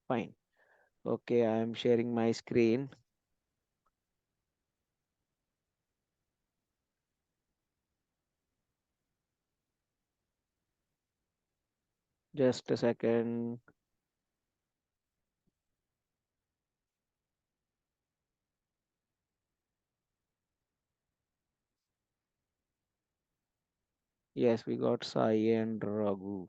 Fine. Okay, I am sharing my screen. Just a second. Yes, we got Sai and Raghu.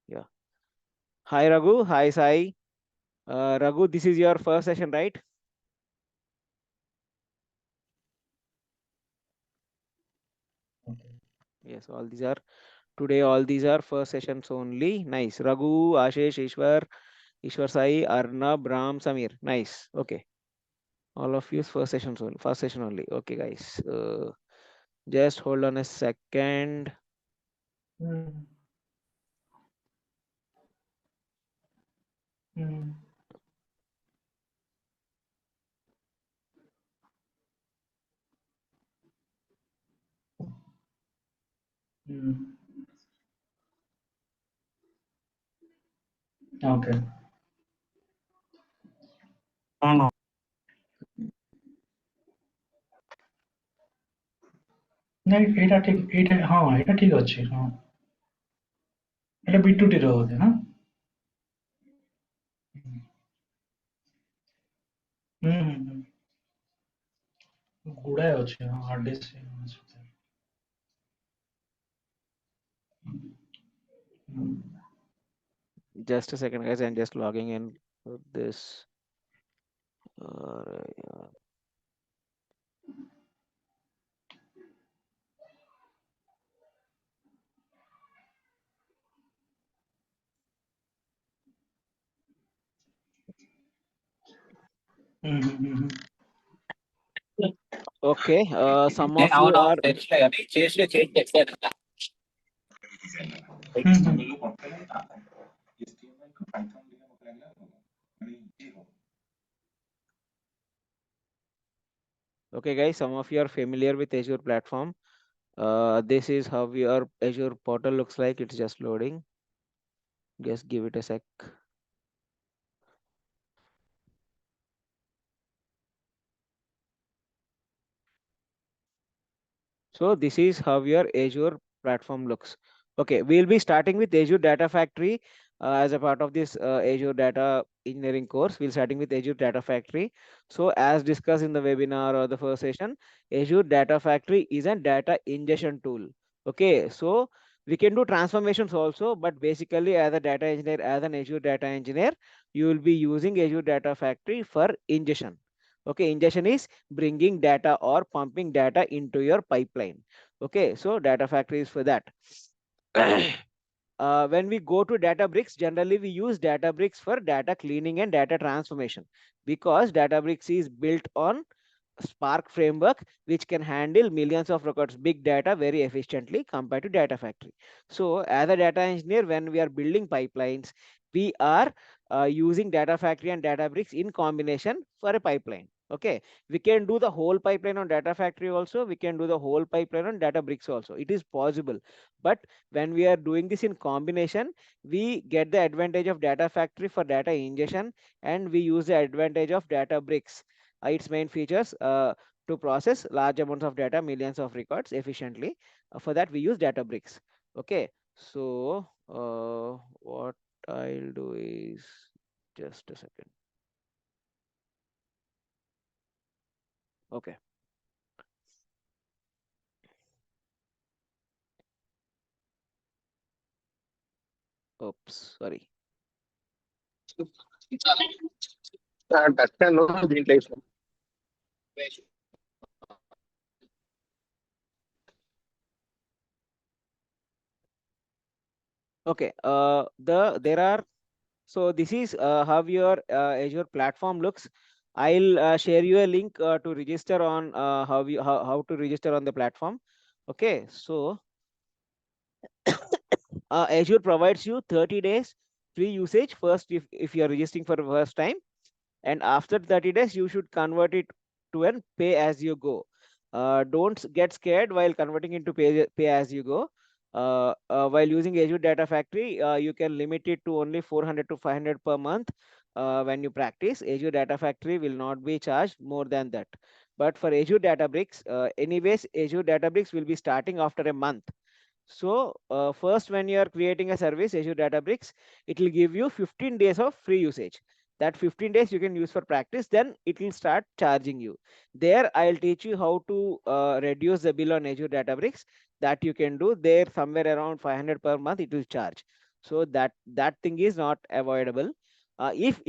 Yeah. Hi Raghu. Hi Sai. Raghu, this is your first session, right? Yes, all these are today. All these are first sessions only. Nice. Raghu, Ashish, Ishwar Sai, Arnab, Ram, Samir. Nice. Okay. All of you first sessions only. First session only. Okay, guys. Just hold on a second. Mm, mm, mm. Okay. ନାଇଁ ଏଇଟା ଠିକ ଏଇଟା ହଁ ଏଇଟା ଠିକ ଅଛି ହଁ ଏଇଟା B2T ର ବୋଧେ ହଁ ହୁଁ ହୁଁ ହୁଁ ଗୁଡାଏ ଅଛି ହଁ ହାର୍ଡ ଡିସ୍କ ଅଛି। ହୁଁ, Just a second, guys. I'm just logging in for this. Yeah. ହୁଁ, ହୁଁ, ହୁଁ, Okay. Some of అవును you are చేసి చేసి ହୁଁ, ହୁଁ, okay, guys. Some of you are familiar with Azure platform. This is how your Azure portal looks like. It's just loading. Just give it a sec. So this is how your Azure platform looks. Okay, we'll be starting with Azure Data Factory as a part of this Azure Data Engineering course. We'll starting with Azure Data Factory. So as discussed in the webinar or the first session, Azure Data Factory is a data ingestion tool. Okay, so we can do transformations also, but basically as a data engineer, as an Azure data engineer, you will be using Azure Data Factory for ingestion. Okay, ingestion is bringing data or pumping data into your pipeline. Okay, so data factory is for that. When we go to Databricks, generally we use Databricks for data cleaning and data transformation, because Databricks is built on Spark framework, which can handle millions of records, big data very efficiently compared to Data Factory. So as a data engineer, when we are building pipelines, we are using Data Factory and Databricks in combination for a pipeline. Okay, we can do the whole pipeline on Data Factory also. We can do the whole pipeline on Databricks also. It is possible. But when we are doing this in combination, we get the advantage of Data Factory for data ingestion, and we use the advantage of Databricks, its main features, to process large amounts of data, millions of records efficiently. For that, we use Databricks. Okay, so what I'll do is just a second. Okay, oops, sorry. దర్శనం దీంట్లో Okay, there are, so this is how your Azure platform looks. I'll share you a link to register on how to register on the platform. Okay, so Azure provides you 30 days free usage first if you are registering for the first time, and after 30 days you should convert it to an pay as you go. Don't get scared while converting into pay as you go. While using Azure Data Factory, you can limit it to only 400 to 500 per month. When you practice, Azure Data Factory will not be charged more than that. But for Azure Databricks, anyways, Azure Databricks will be starting after a month. So first, when you are creating a service, Azure Databricks, it will give you 15 days of free usage. That 15 days you can use for practice, then it will start charging you. There, I'll teach you how to reduce the bill on Azure Databricks. That you can do there somewhere around 500 per month. It will charge. So that thing is not avoidable. If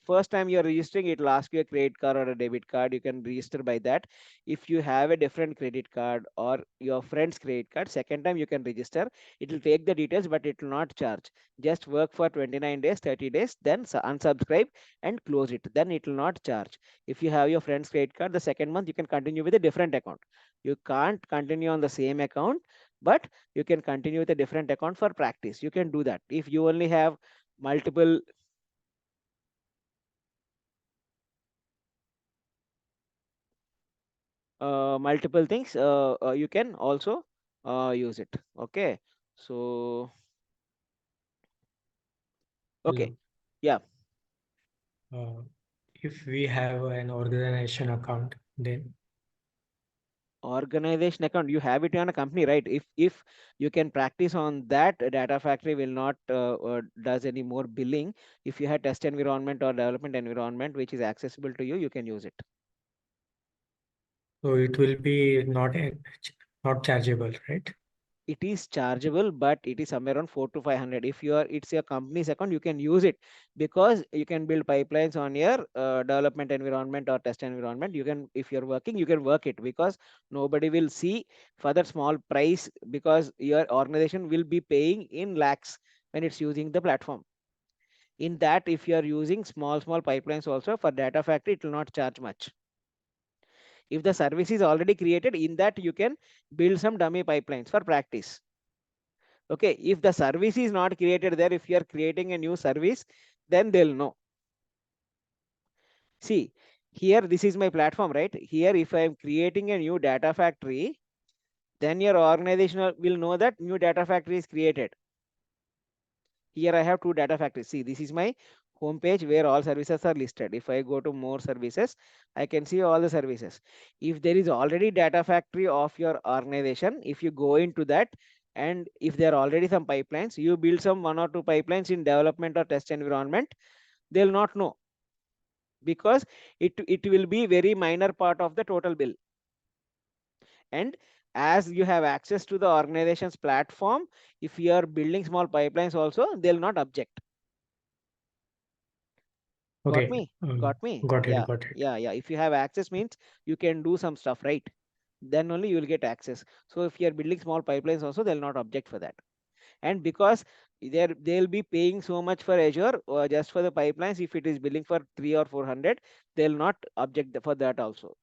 first time you are registering, it will ask you a credit card or a debit card. You can register by that. If you have a different credit card or your friend's credit card, second time you can register. It will take the details, but it will not charge. Just work for 29 days, 30 days, then unsubscribe and close it. Then it will not charge. If you have your friend's credit card, the second month you can continue with a different account. You can't continue on the same account, but you can continue with a different account for practice. You can do that. If you only have multiple multiple things, you can also use it. Okay. So okay. Hello. Yeah. Uh, if we have an organization account, then Organization account, you have it on a company, right? If you can practice on that, data factory will not does any more billing. If you have test environment or development environment which is accessible to you, you can use it. so it will be not chargeable, right? It is chargeable, but it is somewhere around 4 to 500. If you are, it's your company's account, you can use it, because you can build pipelines on your development environment or test environment. You can, if you're working, you can work it, because nobody will see for that small price, because your organization will be paying in lakhs when it's using the platform. In that, if you are using small pipelines also for data factory, it will not charge much. If the service is already created, in that you can build some dummy pipelines for practice. Okay, if the service is not created there, if you are creating a new service, then they'll know. See, here, this is my platform, right? Here, if I am creating a new data factory, then your organization will know that new data factory is created. Here I have two data factories. See, this is my home page where all services are listed. If I go to more services, I can see all the services. If there is already data factory of your organization, if you go into that, and if there are already some pipelines, you build some one or two pipelines in development or test environment, they'll not know, because it will be very minor part of the total bill. And as you have access to the organization's platform, if you are building small pipelines also, they'll not object. Got Okay, me? Got me? got it, Yeah. got it. Yeah. Yeah. If you have access, means you can do some stuff, right? Then only you will get access. So if you are building small pipelines also, they'll not object for that. And because they'll be paying so much for Azure, just for the pipelines, if it is billing for 3 or 400, they'll not object for that also.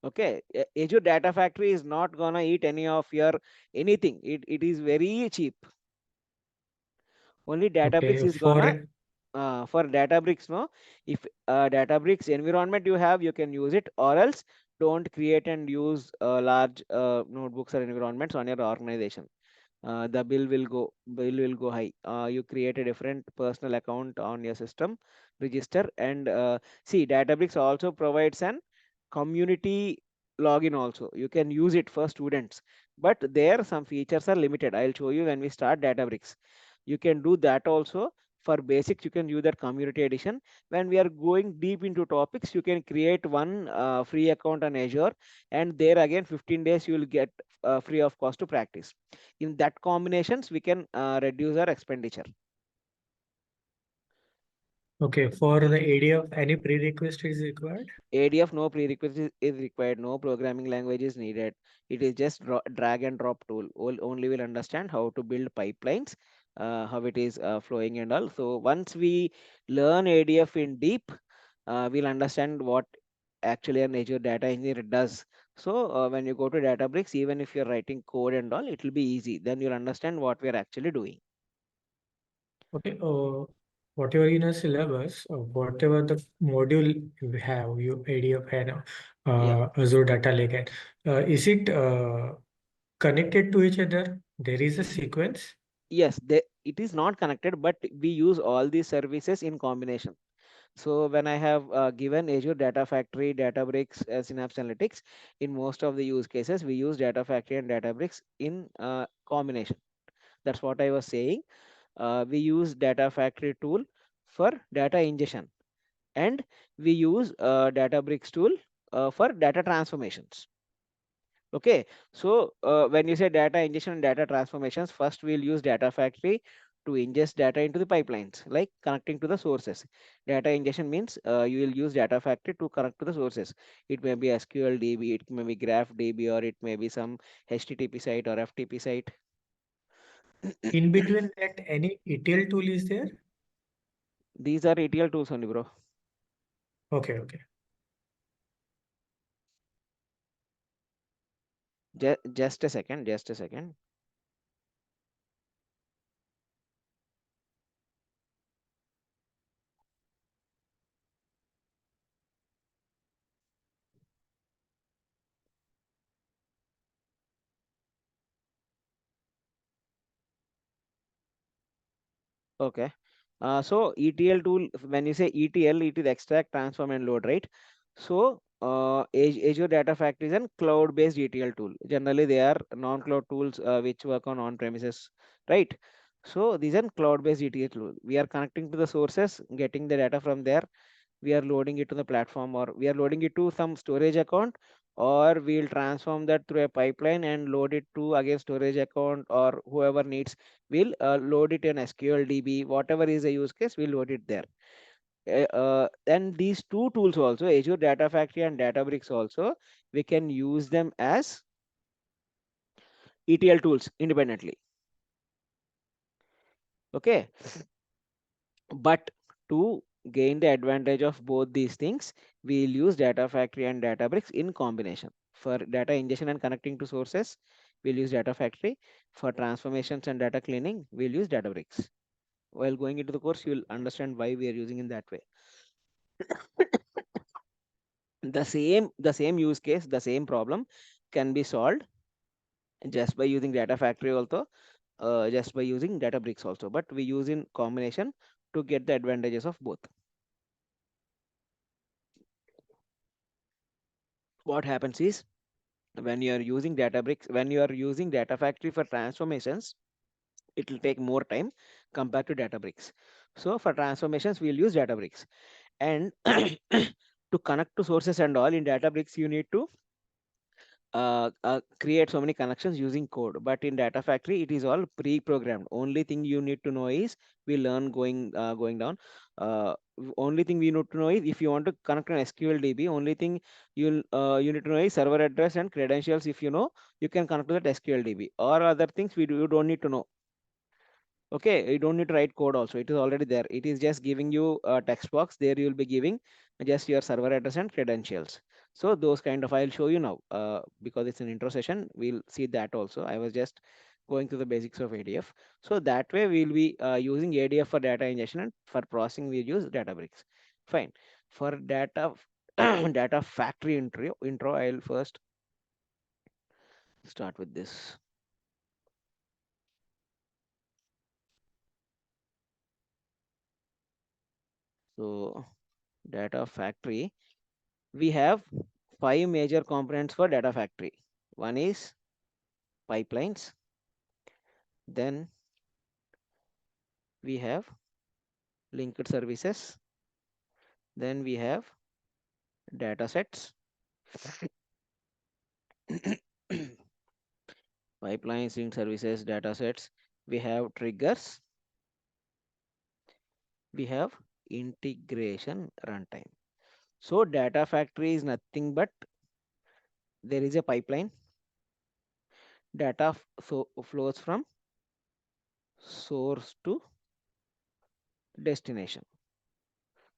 Okay. Azure Data Factory is not gonna eat any of your anything. It is very cheap. Only Okay, Databricks is gonna for Databricks, no. If Databricks environment you have, you can use it, or else don't create and use large notebooks or environments on your organization. The bill will go high. You create a different personal account on your system, register, and see, Databricks also provides an community login also. You can use it for students, but there some features are limited. I'll show you when we start Databricks. You can do that also. For basics, you can use that community edition. When we are going deep into topics, you can create one free account on Azure, and there again 15 days you will get free of cost to practice. In that combinations, we can reduce our expenditure. okay, for the ADF, any prerequisite is required? ADF, no prerequisite is required, no programming language is needed. It is just drag and drop tool. Only will understand how to build pipelines, how it is flowing and all. So once we learn ADF in deep, we'll understand what actually an Azure data engineer does. So when you go to Databricks, even if you're writing code and all, it will be easy. Then you'll understand what we are actually doing. Okay, whatever in a syllabus, whatever the module you have, you ADF and Yeah. Azure Data Lake, is it connected to each other? There is a sequence? Yes, it is not connected, but we use all these services in combination. So when I have given Azure Data Factory, Databricks, Synapse Analytics, in most of the use cases, we use Data Factory and Databricks in combination. That's what I was saying. We use Data Factory tool for data ingestion, and we use Databricks tool for data transformations. Okay, so when you say data ingestion and data transformations, first we'll use Data Factory to ingest data into the pipelines, like connecting to the sources. Data ingestion means you will use Data Factory to connect to the sources. It may be SQL DB, it may be Graph DB, or it may be some HTTP site or FTP site. In between that, any ETL tool is there? These are ETL tools only, bro. Okay, okay. Just a second, just a second. Okay. So ETL tool, when you say ETL, it is extract, transform, and load, right? So Azure Data Factory is a cloud-based ETL tool. Generally, they are non-cloud tools which work on on-premises, right? So these are cloud-based ETL tool. We are connecting to the sources, getting the data from there. We are loading it to the platform, or we are loading it to some storage account, or we'll transform that through a pipeline and load it to again storage account, or whoever needs will load it in SQL DB, whatever is the use case, we'll load it there. And these two tools also, Azure Data Factory and Databricks also, we can use them as ETL tools independently. Okay, but to gain the advantage of both these things, we'll use Data Factory and Databricks in combination. For data ingestion and connecting to sources, we'll use Data Factory. For transformations and data cleaning, we'll use Databricks. While going into the course, you'll understand why we are using in that way. The same use case, the same problem can be solved just by using Data Factory also, just by using Databricks also, but we use in combination to get the advantages of both. What happens is, when you are using Databricks, when you are using Data Factory for transformations, it will take more time compared to Databricks. So for transformations, we'll use Databricks. And to connect to sources and all in Databricks, you need to create so many connections using code. But in Data Factory, it is all pre-programmed. Only thing you need to know is, we learn going down. Only thing we need to know is, if you want to connect an SQL DB, only thing you need to know is server address and credentials. If you know, you can connect to that SQL DB. Or other things you don't need to know. Okay, you don't need to write code also. It is already there. It is just giving you a text box. There you will be giving just your server address and credentials. So those kind of, I'll show you now because it's an intro session. We'll see that also. I was just going through the basics of ADF. So that way we'll be using ADF for data ingestion, and for processing we use Databricks. Fine. For data data factory intro, I'll first start with this. So data factory, we have 5 major components for data factory. One is pipelines, then we have linked services, then we have data sets. Pipelines, linked services, data sets. We have triggers, we have integration runtime. So data factory is nothing but, there is a pipeline, data flows from source to destination.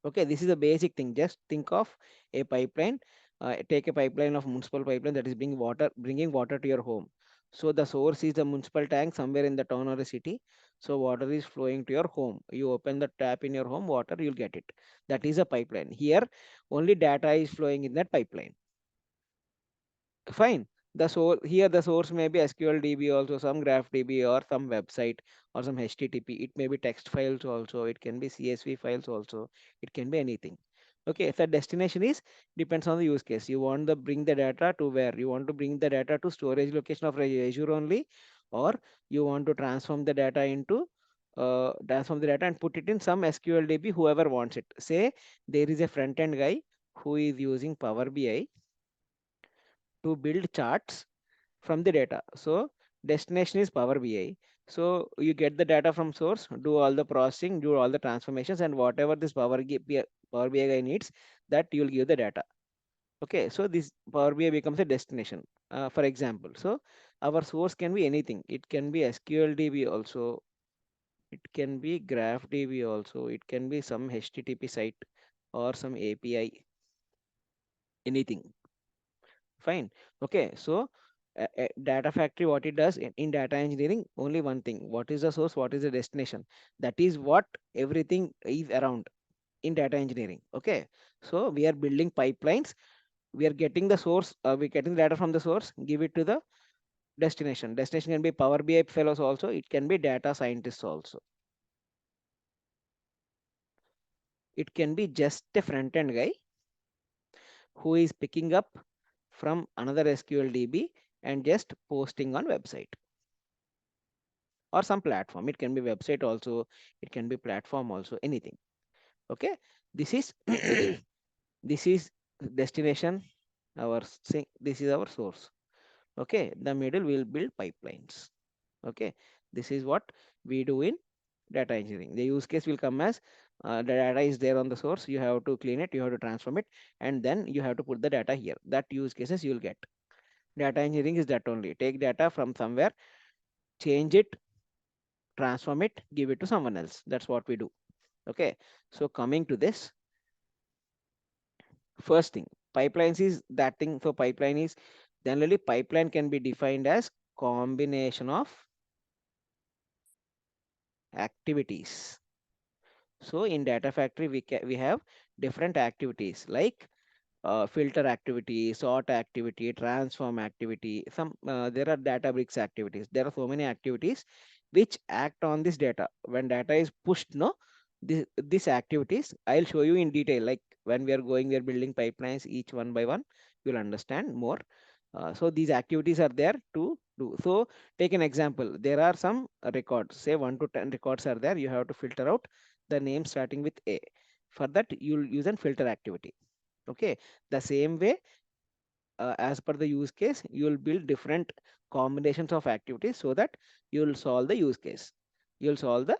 Okay, this is a basic thing. Just think of a pipeline. Take a pipeline of municipal pipeline that is bringing water to your home. So the source is the municipal tank somewhere in the town or a city. So water is flowing to your home. You open the tap in your home, water, you'll get it. That is a pipeline. Here, only data is flowing in that pipeline. Fine. The source here, the source may be SQL DB also, some graph DB or some website or some HTTP. It may be text files also, it can be CSV files also, it can be anything. Okay, so destination is depends on the use case. You want to bring the data to where? You want to bring the data to storage location of Azure only, or you want to transform the data into transform the data and put it in some SQL DB, whoever wants it. Say there is a front end guy who is using Power BI to build charts from the data. So destination is Power BI. So you get the data from source, do all the processing, do all the transformations, and whatever this Power BI guy needs, that you'll give the data. Okay, so this Power BI becomes a destination. For example, so our source can be anything. It can be SQL DB also. It can be Graph DB also. It can be some HTTP site or some API. Anything. Fine. Okay. So data factory, what it does in data engineering, only one thing. What is the source? What is the destination? That is what everything is around in data engineering. Okay. So we are building pipelines. We are getting the source. We're getting the data from the source. Give it to the destination. Destination can be Power BI fellows also. It can be data scientists also. It can be just a front end guy who is picking up from another SQL DB and just posting on website or some platform. It can be website also, it can be platform also, anything. Okay, this is this is destination, this is our source. Okay, the middle will build pipelines. Okay, this is what we do in data engineering. The use case will come as the data is there on the source, you have to clean it, you have to transform it, and then you have to put the data here. That use cases you will get. Data engineering is that only. Take data from somewhere, change it, transform it, give it to someone else. That's what we do. Okay, so coming to this, first thing, pipelines is that thing. For pipeline is generally pipeline can be defined as combination of activities. So in data factory we have different activities like filter activity, sort activity, transform activity. Some there are Databricks activities. There are so many activities which act on this data. When data is pushed, no, this activities I'll show you in detail. Like when we are going, we are building pipelines each one by one. You'll understand more. So these activities are there to do. So take an example. There are some records. Say 1 to 10 records are there. You have to filter out the name starting with A. For that, you'll use an filter activity. Okay, the same way, as per the use case, you will build different combinations of activities so that you will solve the use case. You'll solve the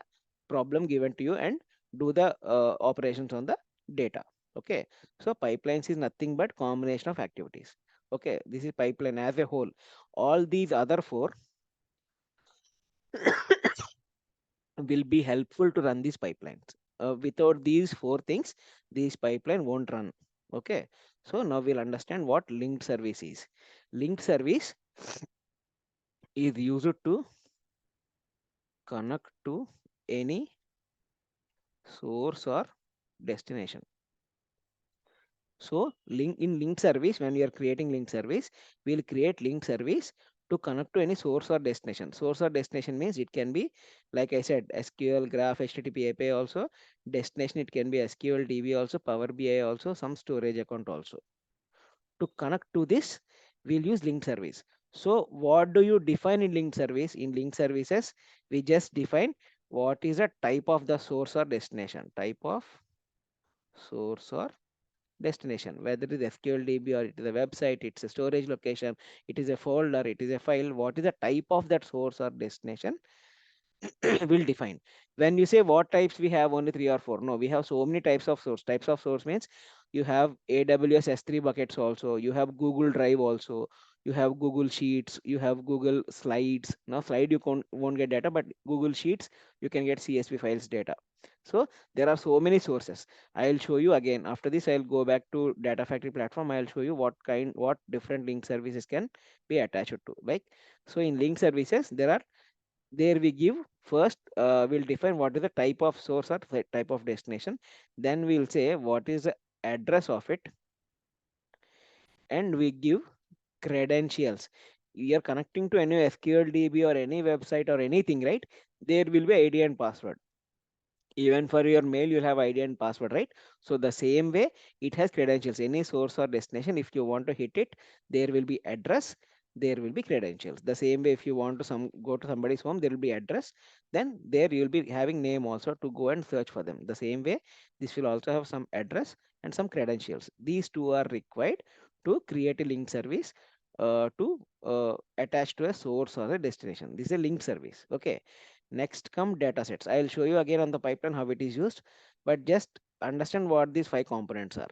problem given to you and do the operations on the data. Okay, so pipelines is nothing but combination of activities. Okay, this is pipeline as a whole. All these other four will be helpful to run these pipelines. Without these four things, this pipeline won't run. Okay, so now we'll understand what linked service is. Linked service is used to connect to any source or destination. So linked service, when we are creating linked service, we'll create linked service to connect to any source or destination. Source or destination means it can be, like I said, SQL, Graph, HTTP API also. Destination, it can be SQL DB also, Power BI also, some storage account also. To connect to this, we'll use linked service. So what do you define in linked service? In linked services, we just define what is a type of the source or destination. Type of source or destination, whether it is SQL DB or it is a website, it's a storage location, it is a folder, it is a file. What is the type of that source or destination will define. When you say what types, we have only three or four. No, we have so many types of source. Types of source means you have AWS S3 buckets also, you have Google Drive also, you have Google Sheets, you have Google Slides. Now slide you won't get data, but Google Sheets you can get CSV files data. So there are so many sources. I'll show you again. After this, I'll go back to Data Factory platform. I'll show you what different link services can be attached to. Like, so in link services, there we give first, we'll define what is the type of source or type of destination. Then we'll say what is the address of it, and we give credentials. we are connecting to any SQL DB or any website or anything, right? There will be ID and password. Even for your mail, you'll have ID and password, right? So the same way, it has credentials. Any source or destination, if you want to hit it, there will be address, there will be credentials. The same way, if you want to go to somebody's home, there will be address. Then there you'll be having name also to go and search for them. The same way, this will also have some address and some credentials. These two are required to create a link service to attach to a source or a destination. This is a link service. Okay. Next come data sets. I'll show you again on the pipeline how it is used, but just understand what these five components are.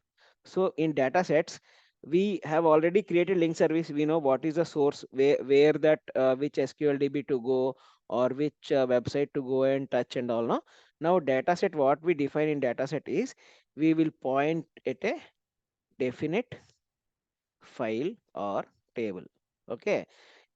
So in data sets, we have already created link service. We know what is the source, where that which SQL DB to go, or which website to go and touch and all. Now data set, what we define in data set is we will point at a definite file or table. Okay,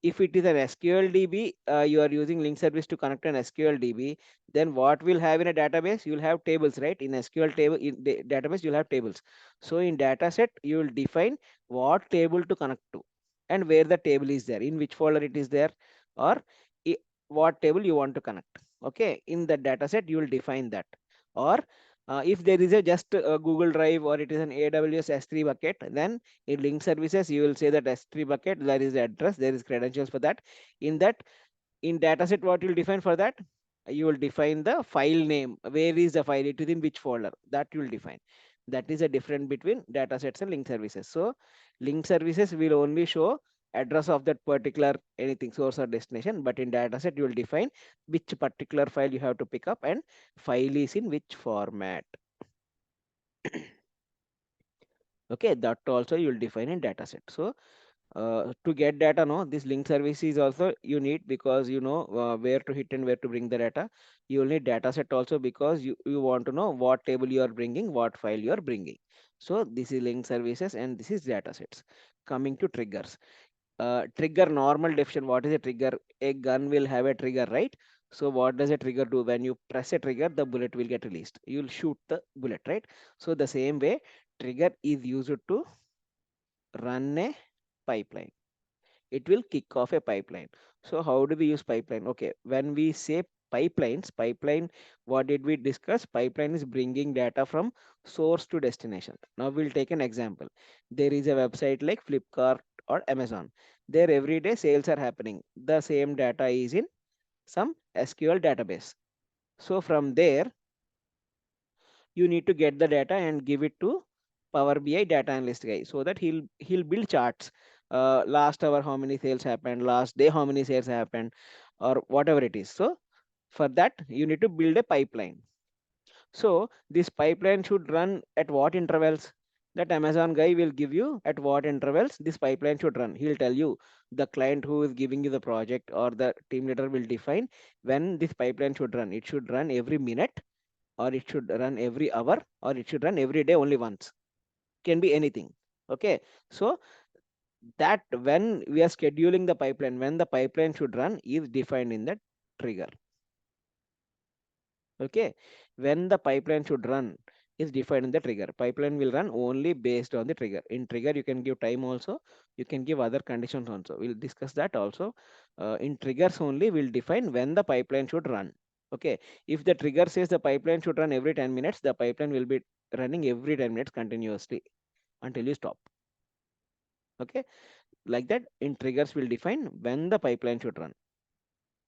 if it is an SQL DB, you are using link service to connect an SQL DB, then what will have in a database? You will have tables, right? In SQL table, in the database, you'll have tables. So in data set, you will define what table to connect to and where the table is there, in which folder it is there, or what table you want to connect. Okay, in the data set, you will define that. Or if there is a just a Google Drive or it is an AWS S3 bucket, then in link services, you will say that S3 bucket, there is address, there is credentials for that. In that, in dataset, what you'll define for that? You will define the file name. Where is the file? It is in which folder? That you will define. That is a difference between datasets and link services. So link services will only show address of that particular anything source or destination, but in dataset you will define which particular file you have to pick up and file is in which format. Okay, that also you will define in dataset. So to get data, no, this link service is also you need, because you know where to hit and where to bring the data. You will need data set also, because you want to know what table you are bringing, what file you are bringing. So this is link services and this is data sets. Coming to triggers, trigger normal definition. What is a trigger? A gun will have a trigger, right? So what does a trigger do? When you press a trigger, the bullet will get released, you'll shoot the bullet, right? So the same way, trigger is used to run a pipeline. It will kick off a pipeline. So how do we use pipeline? Okay, when we say pipeline, what did we discuss? Pipeline is bringing data from source to destination. Now we'll take an example. There is a website like Flipkart or Amazon. There every day sales are happening. The same data is in some SQL database. So from there, you need to get the data and give it to Power BI data analyst guy, so that he'll build charts. Last hour how many sales happened, last day how many sales happened, or whatever it is. So for that you need to build a pipeline. So this pipeline should run at what intervals? That Amazon guy will give you at what intervals this pipeline should run. He'll tell you. The client who is giving you the project or the team leader will define when this pipeline should run. It should run every minute, or it should run every hour, or it should run every day only once. Can be anything. Okay, so that when we are scheduling the pipeline, when the pipeline should run is defined in the trigger. Okay, when the pipeline should run is defined in the trigger. Pipeline will run only based on the trigger. In trigger you can give time also, you can give other conditions also. We'll discuss that also. In triggers only we'll define when the pipeline should run. Okay, if the trigger says the pipeline should run every 10 minutes, the pipeline will be running every 10 minutes continuously until you stop. Okay, like that, in triggers will define when the pipeline should run,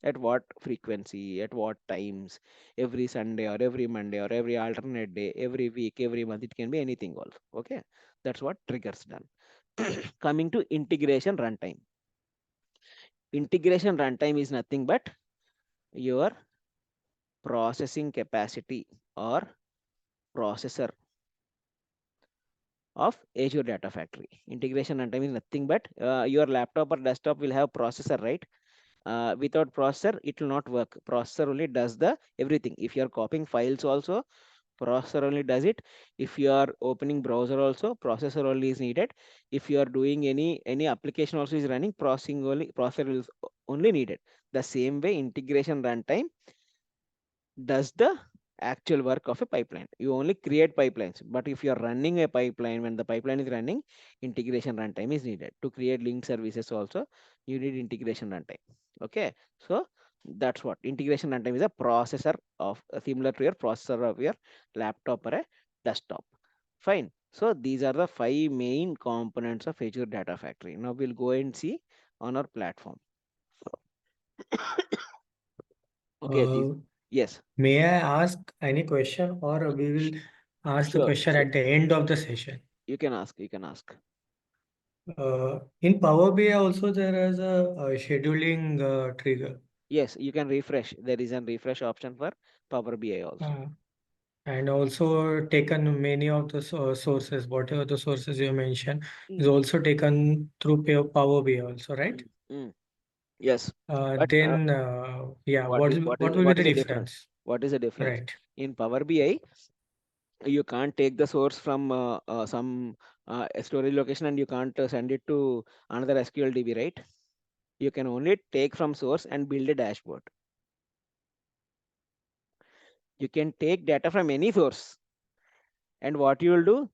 at what frequency, at what times, every Sunday or every Monday or every alternate day, every week, every month. It can be anything also. Okay, that's what triggers done. Coming to integration runtime. Integration runtime is nothing but your processing capacity or processor of Azure Data Factory. Integration runtime is nothing but your laptop or desktop will have processor, right? Without processor it will not work. Processor only does the everything. If you are copying files also, processor only does it. If you are opening browser also, processor only is needed. If you are doing any application also is running, processing only, processor is only needed. The same way integration runtime does the actual work of a pipeline. You only create pipelines, but if you are running a pipeline, when the pipeline is running, integration runtime is needed. To create link services also, you need integration runtime. Okay, so that's what integration runtime is, a processor of similar to your processor of your laptop or a desktop. Fine. So these are the five main components of Azure Data Factory. Now we'll go and see on our platform. Okay, these, Uh, yes, may I ask any question, or we will ask the sure, question sure. at the end of the session? You can ask, you can ask. In Power BI also there is a scheduling trigger. Yes, you can refresh. There is a refresh option for Power BI also. Uh, and also taken many of the sources, whatever the sources you mentioned, is Mm, also taken through Power BI also, right? mm, mm. Yes, but Then, yeah, what will be what the is the difference? difference? What is the difference? Right. In Power BI, you can't take the source from some storage location and you can't send it to another SQL DB, right? You can only take from source and build a dashboard. You can take data from any source, and what you will do,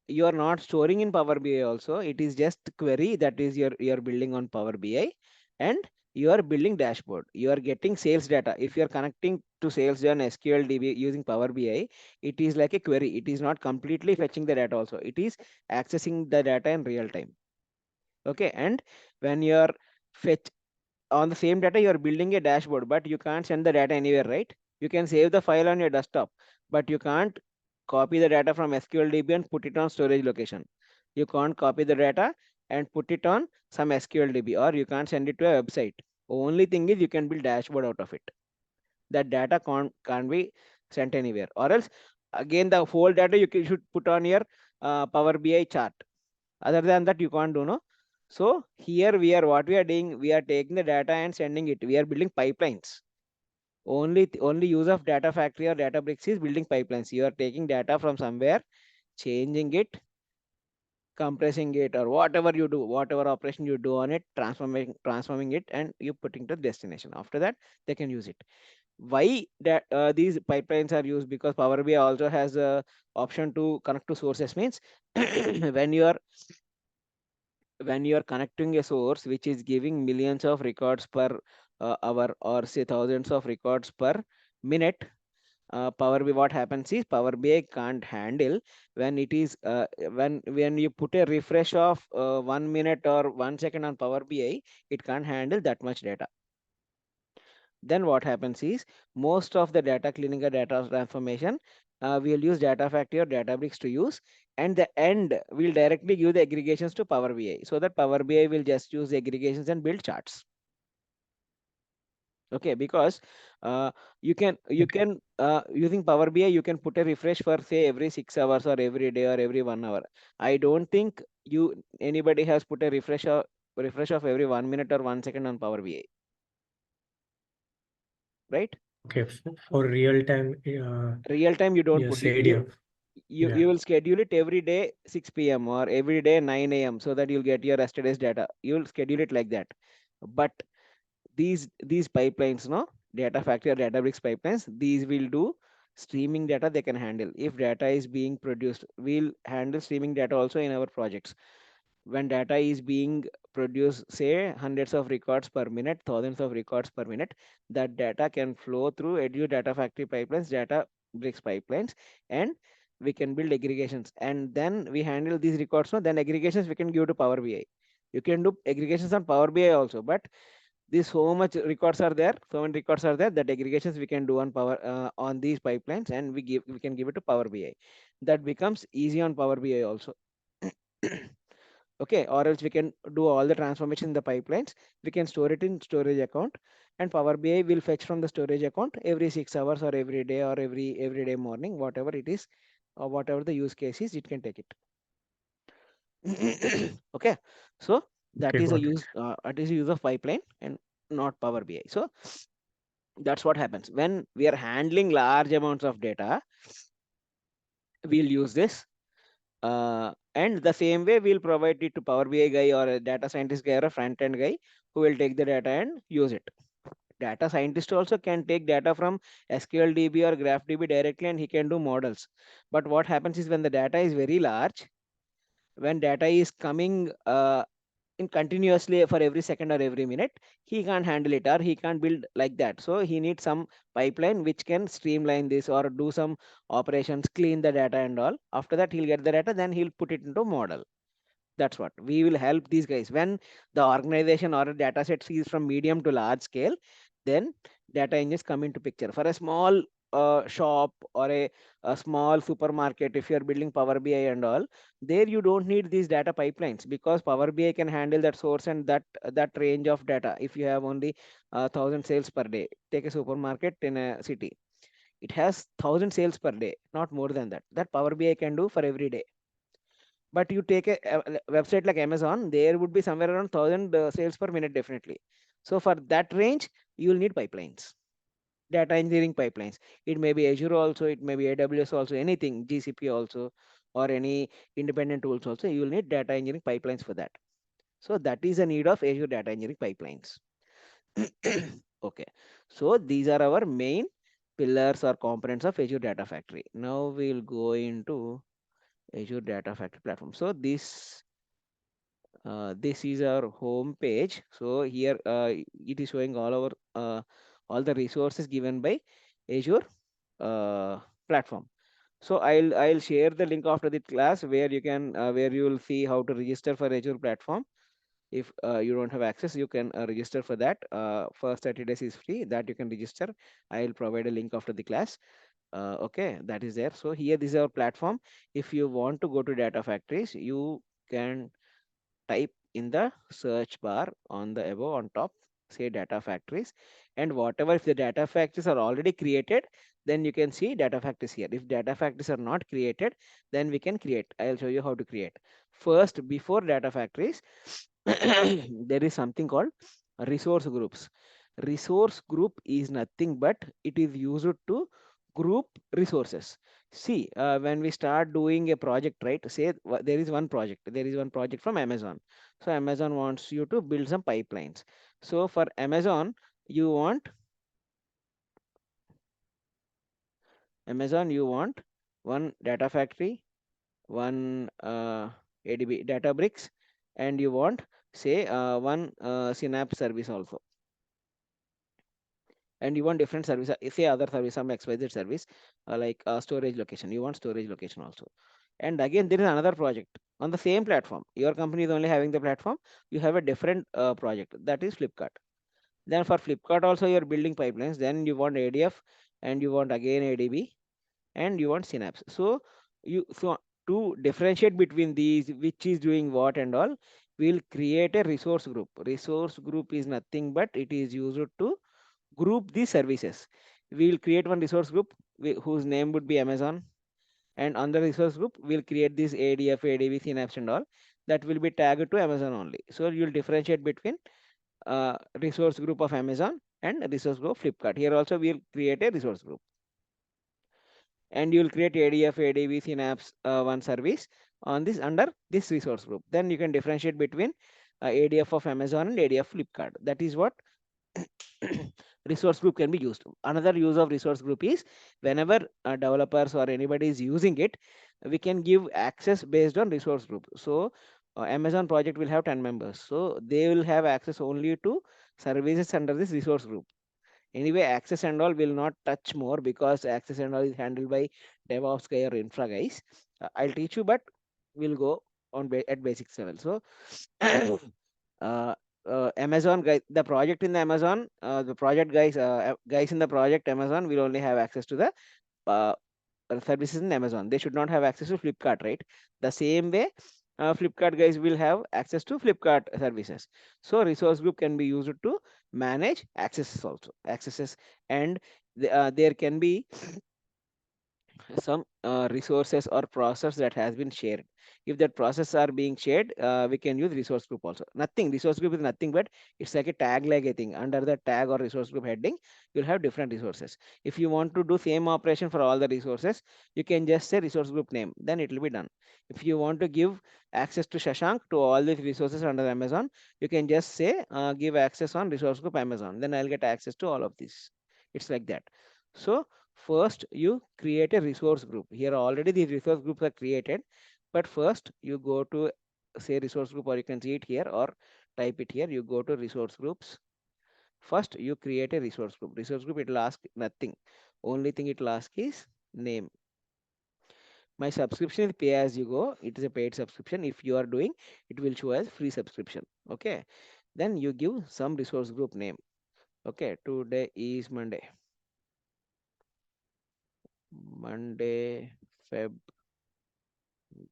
you are not storing in Power BI also. It is just query that is you're building on Power BI, and you are building dashboard. You are getting sales data. If you are connecting to sales on SQL DB using Power BI, it is like a query. It is not completely fetching the data also. It is accessing the data in real time. Okay, and when you are fetch on the same data, you are building a dashboard, but you can't send the data anywhere, right? You can save the file on your desktop, but you can't copy the data from SQL DB and put it on storage location. You can't copy the data and put it on some SQL DB, or you can't send it to a website. Only thing is you can build dashboard out of it. That data can't be sent anywhere, or else again the whole data should put on your Power BI chart. Other than that, you can't do, no. So here we are, what we are doing, we are taking the data and sending it. We are building pipelines. Only use of data factory or Databricks is building pipelines. You are taking data from somewhere, changing it, compressing it, or whatever you do, whatever operation you do on it, transforming it, and you putting to destination. After that, they can use it. Why that these pipelines are used? Because Power BI also has a option to connect to sources. Means when you are connecting a source which is giving millions of records per hour, or say thousands of records per minute, Power BI, what happens is Power BI can't handle when it is when you put a refresh of 1 minute or 1 second on Power BI, it can't handle that much data. Then what happens is most of the data cleaning or data transformation, we'll use Data Factory or Databricks to use, and the end will directly give the aggregations to Power BI, so that Power BI will just use the aggregations and build charts. Okay, because Okay. using Power BI, you can put a refresh for say every 6 hours or every day or every 1 hour. I don't think anybody has put a refresh of every 1 minute or 1 second on Power BI, right? Okay. For real time, Real time you don't put, yes, ADF. you Yeah. will schedule it every day 6 p.m. or every day 9 a.m. so that you'll get your yesterday's data. You'll schedule it like that. But these pipelines, no, data factory or Databricks pipelines, these will do streaming data. They can handle if data is being produced. We'll handle streaming data also in our projects. When data is being produced, say hundreds of records per minute, thousands of records per minute, that data can flow through Edu Data Factory pipelines, Data Bricks pipelines, and we can build aggregations. And then we handle these records. No, then aggregations we can give to Power BI. You can do aggregations on Power BI also, but this so much records are there, so many records are there, that aggregations we can do on on these pipelines, and we can give it to Power BI. That becomes easy on Power BI also. Okay, or else we can do all the transformation in the pipelines. We can store it in storage account, and Power BI will fetch from the storage account every 6 hours or every day or every day morning, whatever it is, or whatever the use case is, it can take it. Okay, so that Okay, is a got it. use of pipeline and not Power BI. So that's what happens when we are handling large amounts of data. We'll use this, and the same way we'll provide it to Power BI guy or a data scientist guy or a front end guy who will take the data and use it. Data scientist also can take data from SQLDB or GraphDB directly and he can do models. But what happens is when the data is very large, when data is coming in continuously for every second or every minute, he can't handle it or he can't build like that. So he needs some pipeline which can streamline this or do some operations, clean the data and all. After that, he'll get the data, then he'll put it into model. That's what we will help these guys. When the organization or a data set is from medium to large scale, then data engines come into picture. For a small shop or a small supermarket, if you're building Power BI and all, there you don't need these data pipelines because Power BI can handle that source and that range of data. If you have only 1,000 sales per day, take a supermarket in a city, it has 1,000 sales per day, not more than that. That Power BI can do for every day. But you take a website like Amazon, there would be somewhere around 1,000 sales per minute, definitely. So for that range, you will need pipelines, data engineering pipelines. It may be Azure also, it may be AWS also, anything, GCP also, or any independent tools also. You will need data engineering pipelines for that. So that is a need of Azure data engineering pipelines. Okay. So these are our main pillars or components of Azure Data Factory. Now we'll go into Azure Data Factory platform. So this is our home page. So here it is showing all the resources given by Azure platform. So I'll share the link after the class where you can where you will see how to register for Azure platform. If you don't have access, you can register for that. First 30 days is free, that you can register. I'll provide a link after the class. Okay, that is there. So here this is our platform. If you want to go to data factories, you can type in the search bar on the above on top, say data factories, and whatever, if the data factories are already created, then you can see data factories here. If data factories are not created, then we can create. I'll show you how to create. First, before data factories, there is something called resource groups. Resource group is nothing but it is used to group resources. See, when we start doing a project, right? Say there is one project. There is one project from Amazon. So Amazon wants you to build some pipelines. So for Amazon, you want one data factory, one ADB Databricks, and you want say one Synapse service also, and you want different service, say other service, some XYZ service, like storage location. You want storage location also. And again, there is another project on the same platform. Your company is only having the platform. You have a different project, that is Flipkart. Then for Flipkart also, you're building pipelines. Then you want ADF, and you want again ADB, and you want Synapse. So to differentiate between these, which is doing what and all, we'll create a resource group. Resource group is nothing but it is used to group the services. We'll create one resource group whose name would be Amazon, and on the resource group we'll create this ADF, ADB, Synapse and all, that will be tagged to Amazon only. So you'll differentiate between resource group of Amazon and resource group of Flipkart. Here also we'll create a resource group, and you'll create ADF, ADB, Synapse one service on this under this resource group. Then you can differentiate between ADF of Amazon and ADF Flipkart. That is what resource group can be used. Another use of resource group is whenever developers or anybody is using it, we can give access based on resource group. So Amazon project will have 10 members. So they will have access only to services under this resource group. Anyway, access and all will not touch more because access and all is handled by DevOps guy or infra guys. I'll teach you, but we'll go on at basics level. So uh, Amazon guys, the project in the Amazon, the project guys in the project Amazon will only have access to the uh, services in Amazon. They should not have access to Flipkart, right? The same way, Flipkart guys will have access to Flipkart services. So resource group can be used to manage accesses also, accesses, and there can be some resources or process that has been shared. If that process are being shared, we can use resource group also. Nothing, resource group is nothing but it's like a tag, like a thing. Under the tag or resource group heading, you'll have different resources. If you want to do same operation for all the resources, you can just say resource group name, then it will be done. If you want to give access to Shashank to all these resources under Amazon, you can just say give access on resource group Amazon, then I'll get access to all of this. It's like that. So first you create a resource group. Here already the resource groups are created, but first you go to say resource group, or you can see it here or type it here. You go to resource groups. First you create a resource group. Resource group, it will ask nothing. Only thing it will ask is name. My subscription is pay as you go. It is a paid subscription. If you are doing, it will show as free subscription. Okay. Then you give some resource group name. Okay. Today is Monday. Monday, Feb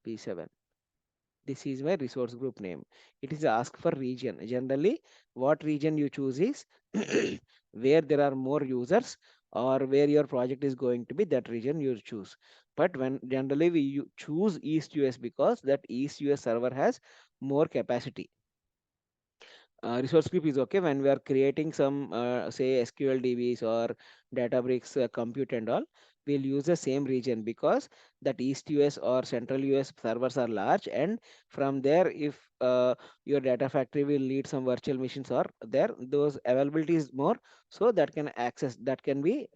B7. This is my resource group name. It is asked for region. Generally, what region you choose is where there are more users or where your project is going to be, that region you choose. But when generally choose East US because that East US server has more capacity. Resource group is okay when we are creating some say SQL DBs or Databricks compute and all. We'll use the same region because that East US or Central US servers are large, and from there, if your data factory will need some virtual machines or there, those availability is more, so that can access, that can be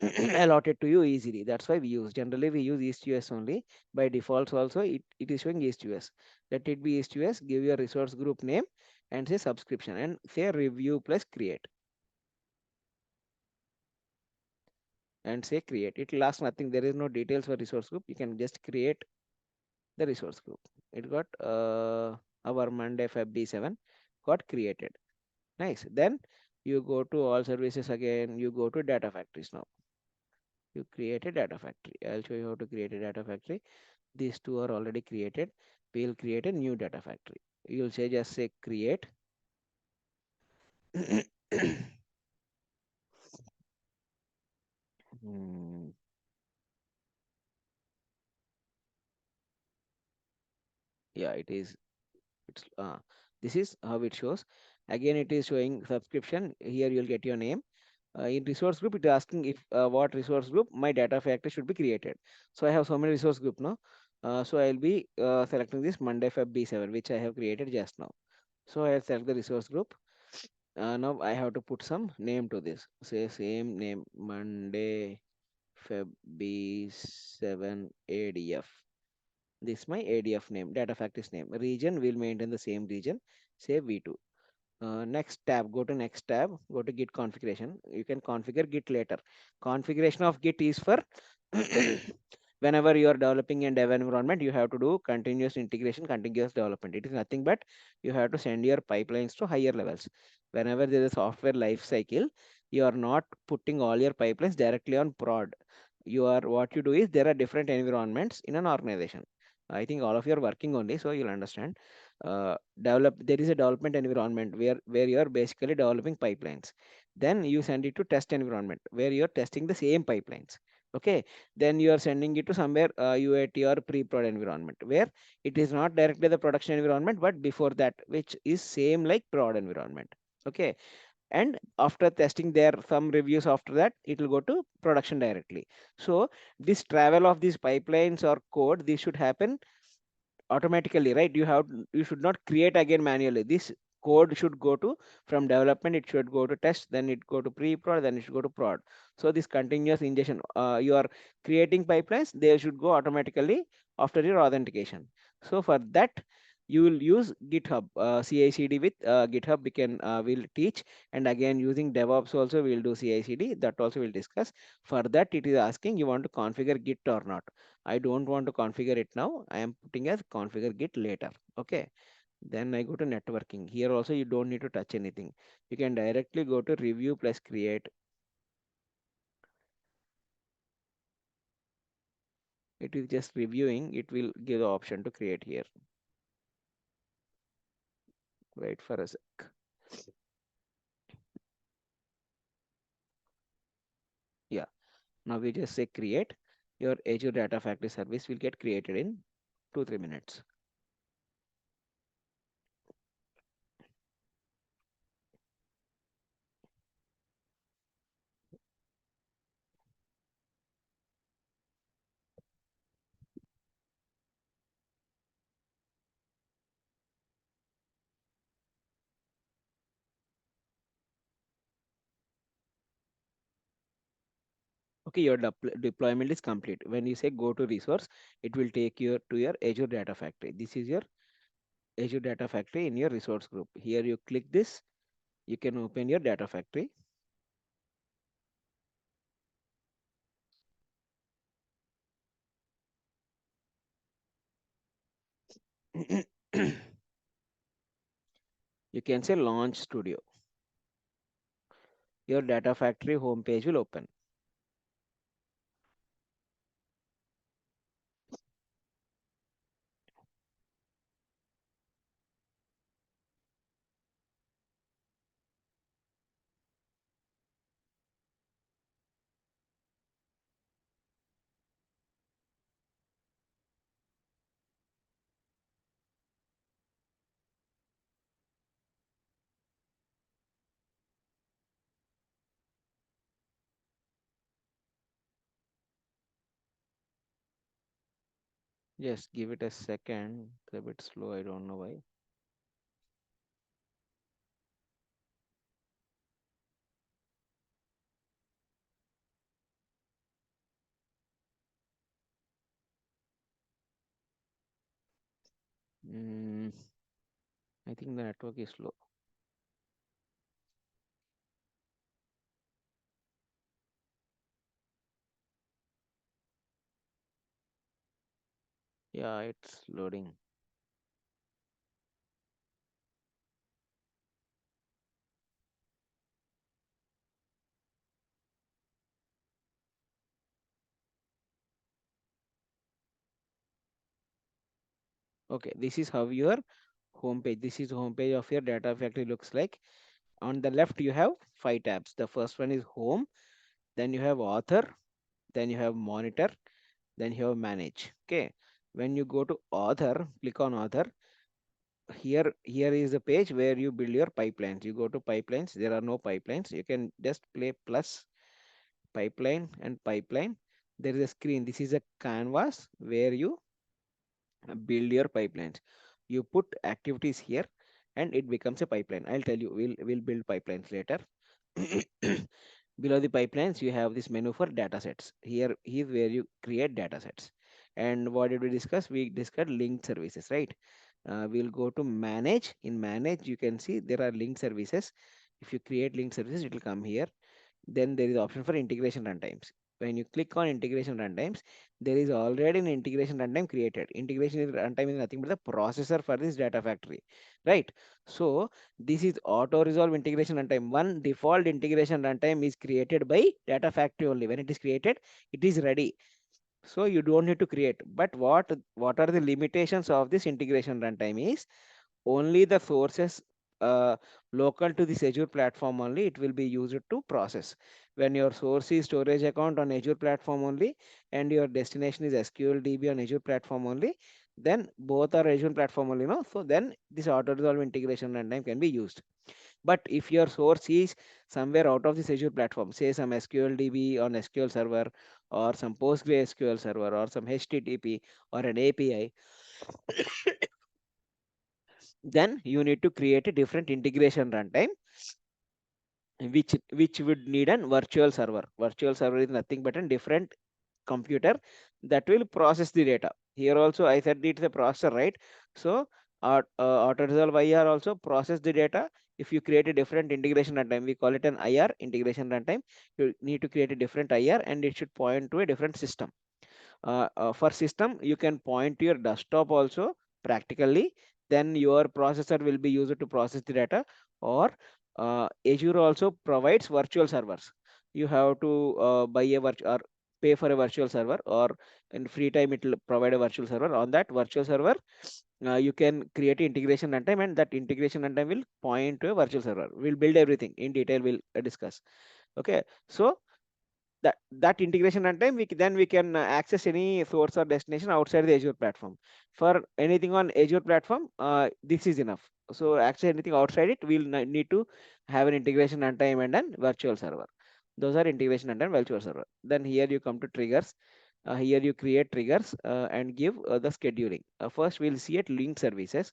allotted to you easily. That's why we use, generally we use East US only. By default also it is showing East US. Let it be East US. Give your resource group name and say subscription and say review plus create and say create. It will ask nothing. There is no details for resource group. You can just create the resource group. It got our Monday Feb B7 got created. Nice. Then you go to all services again. You go to data factories now. You create a data factory. I'll show you how to create a data factory. These two are already created. We'll create a new data factory. You'll say just say create. Hmm, yeah, it is. It's this is how it shows. Again, it is showing subscription. Here you'll get your name. In resource group, it is asking if what resource group my data factory should be created. So I have so many resource group now. So I'll be selecting this Monday Feb B7, which I have created just now. So I'll select the resource group. Now I have to put some name to this. Say same name Monday Feb B7 ADF. This is my ADF name, data factories name. Region will maintain the same region. Say V2. Next tab, go to next tab, go to Git configuration. You can configure Git later. Configuration of Git is for whenever you are developing in dev environment, you have to do continuous integration, continuous development. It is nothing but you have to send your pipelines to higher levels. Whenever there is a software life cycle, you are not putting all your pipelines directly on prod. You are, what you do is there are different environments in an organization. I think all of you are working only, so you'll understand. There is a development environment where you are basically developing pipelines. Then you send it to test environment where you are testing the same pipelines. Okay, then you are sending it to somewhere UAT or pre-prod environment where it is not directly the production environment, but before that, which is same like prod environment. Okay, and after testing there some reviews, after that it will go to production directly. So this travel of these pipelines or code, this should happen automatically, right? You should not create again manually. This code should go to, from development it should go to test, then it go to pre-prod, then it should go to prod. So this continuous ingestion, you are creating pipelines, they should go automatically after your authentication. So for that you will use GitHub, CI/CD with GitHub. We can will teach, and again using DevOps also we will do CI/CD, that also we'll discuss. For that it is asking you want to configure Git or not. I don't want to configure it now. I am putting as configure Git later. Okay. Then I go to networking. Here also you don't need to touch anything. You can directly go to review plus create. It is just reviewing. It will give the option to create here. Wait for a sec. Yeah. Now we just say create. Your Azure Data Factory service will get created in 2-3 minutes. Okay, your deployment is complete. When you say go to resource, it will take you to your Azure Data Factory. This is your Azure Data Factory in your resource group. Here you click this, you can open your data factory. You can say launch studio. Your data factory homepage will open. Just give it a second. It's a bit slow. I don't know why. Mm, I think the network is slow. Yeah, it's loading. Okay, this is how your homepage. This is homepage of your data factory looks like. On the left, you have 5 tabs. The first one is home, then you have author, then you have monitor, then you have manage. Okay. When you go to author, click on author. Here is the page where you build your pipelines. You go to pipelines. There are no pipelines. You can just play plus pipeline and pipeline. There is a screen. This is a canvas where you build your pipelines. You put activities here and it becomes a pipeline. I'll tell you, we'll build pipelines later. Below the pipelines, you have this menu for data sets. Here where you create data sets. And what did we discuss? We discussed linked services, right? We'll go to manage. In manage, you can see there are linked services. If you create linked services, it will come here. Then there is option for integration runtimes. When you click on integration runtimes, there is already an integration runtime created. Integration runtime is nothing but the processor for this data factory, right? So this is auto resolve integration runtime. One default integration runtime is created by data factory only. When it is created, it is ready. So you don't need to create. But what are the limitations of this integration runtime is only the sources uh, local to this Azure platform only it will be used to process. When your source is storage account on Azure platform only and your destination is SQL DB on Azure platform only, then both are Azure platform only, no? So then this auto resolve integration runtime can be used. But if your source is somewhere out of this Azure platform, say some SQL DB on SQL server or some PostgreSQL server or some HTTP or an API, then you need to create a different integration runtime which would need a virtual server. Virtual server is nothing but a different computer that will process the data. Here also I said it's a processor, right? So auto resolve IR also process the data. If you create a different integration runtime, we call it an IR integration runtime. You need to create a different IR and it should point to a different system. For system, you can point to your desktop also practically. Then your processor will be used to process the data. Or Azure also provides virtual servers. You have to buy a virtual or pay for a virtual server, or in free time it will provide a virtual server. On that virtual server, you can create an integration runtime, and that integration runtime will point to a virtual server. We'll build everything in detail. We'll discuss. Okay, so that integration runtime, then we can access any source or destination outside the Azure platform. For anything on Azure platform, this is enough. So access anything outside it, we'll need to have an integration runtime and then virtual server. Those are integration runtime, virtual server. Then here you come to triggers. Here you create triggers and give the scheduling. First, we'll see at linked services.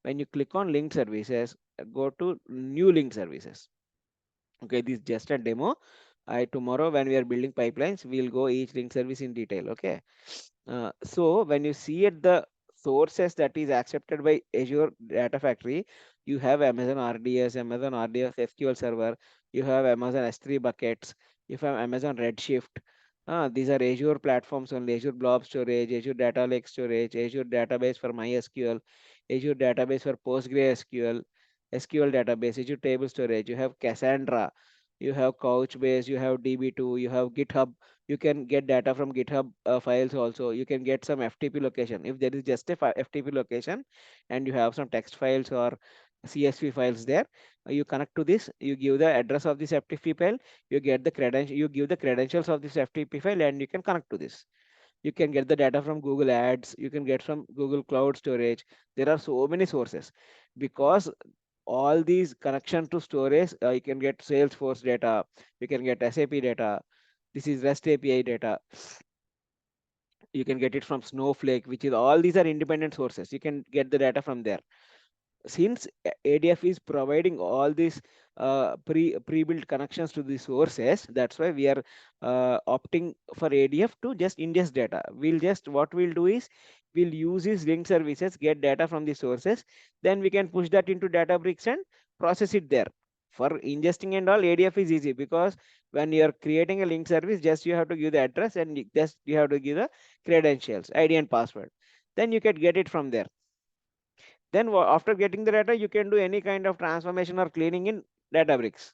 When you click on linked services, go to new linked services. Okay, this is just a demo. I tomorrow when we are building pipelines, we'll go each link service in detail. Okay. So when you see at the sources that is accepted by Azure Data Factory, you have Amazon RDS, Amazon RDS SQL Server, you have Amazon S3 buckets, you have Amazon Redshift. These are Azure platforms only: Azure Blob Storage, Azure Data Lake Storage, Azure Database for MySQL, Azure Database for PostgreSQL, SQL Database, Azure Table Storage. You have Cassandra, you have Couchbase, you have DB2, you have GitHub. You can get data from GitHub files also. You can get some FTP location. If there is just a FTP location and you have some text files or CSV files there, you connect to this, you give the address of this FTP file, you get the credential, you give the credentials of this FTP file, and you can connect to this. You can get the data from Google Ads, you can get from Google Cloud Storage. There are so many sources. Because all these connection to storage, you can get Salesforce data, you can get SAP data, this is REST API data. You can get it from Snowflake, which is, all these are independent sources. You can get the data from there. Since ADF is providing all these pre-built connections to the sources, that's why we are opting for ADF to just ingest data. What we'll do is we'll use these link services, get data from the sources, then we can push that into Databricks and process it there. For ingesting and all, ADF is easy, because when you are creating a link service, just you have to give the address and just you have to give the credentials, ID and password. Then you can get it from there. Then after getting the data, you can do any kind of transformation or cleaning in Databricks.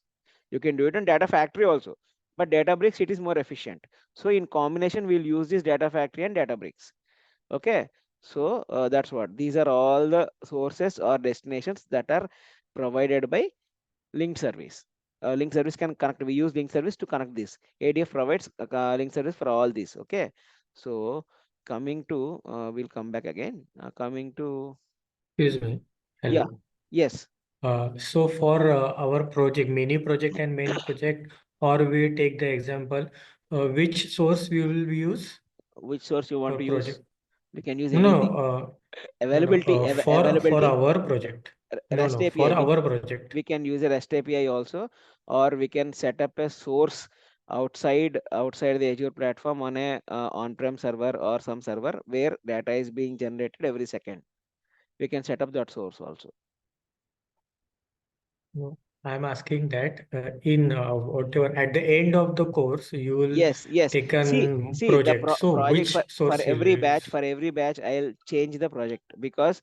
You can do it in Data Factory also, but Databricks, it is more efficient. So in combination, we'll use this Data Factory and Databricks. Okay. So that's what, these are all the sources or destinations that are provided by link service. Link service can connect. We use link service to connect this. ADF provides link service for all these. Okay. So coming to, we'll come back again. Coming to, Excuse me. yeah, Hello. yes. So for our project, mini project and main project, or we take the example, which source we will use Which source you want for to use? project? We can use No, no, anything. no. Availability, For availability. our project. No, REST no, for API. our project. We can use a REST API also, or we can set up a source outside the Azure platform on a on-prem server or some server where data is being generated every second. We can set up that source also. No, I'm asking that in whatever at the end of the course you will Yes, yes. take See, an the project. So project which source you will use? for every batch, I'll change the project, because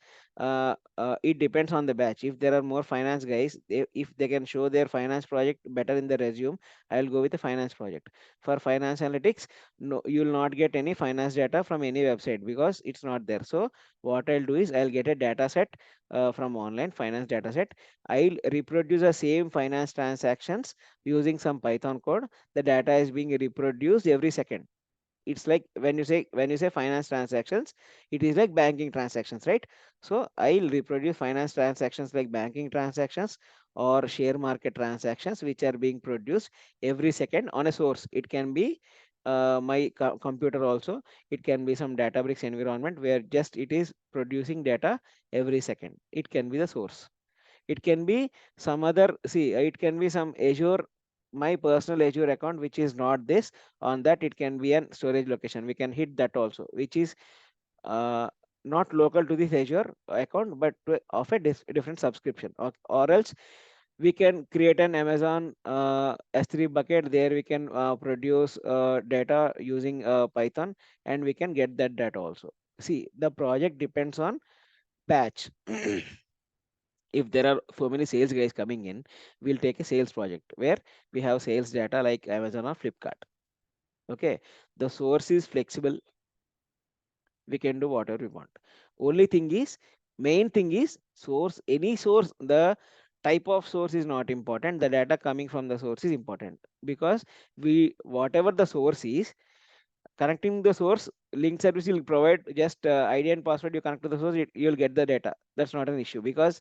it depends on the batch. If there are more finance guys, if they can show their finance project better in the resume, I'll go with the finance project. For finance analytics, no, you'll not get any finance data from any website because it's not there. So what I'll do is I'll get a data set from online finance data set. I'll reproduce the same finance transactions using some Python code. The data is being reproduced every second. It's like when you say finance transactions, it is like banking transactions, right? So I'll reproduce finance transactions like banking transactions or share market transactions, which are being produced every second on a source. It can be my computer also. It can be some Databricks environment where just it is producing data every second. It can be the source. It can be some other, see, it can be some Azure, my personal Azure account, which is not this. On that, it can be an storage location. We can hit that also, which is uh, not local to this Azure account, but of a different subscription. Or else we can create an Amazon S3 bucket. There we can produce data using Python, and we can get that data also. See, the project depends on batch. If there are so many sales guys coming in, we'll take a sales project where we have sales data like Amazon or Flipkart. Okay, the source is flexible. We can do whatever we want. Only thing is, main thing is source. Any source, the type of source is not important. The data coming from the source is important, because we whatever the source is, connecting the source, link service will provide just ID and password. You connect to the source, you'll get the data. That's not an issue, because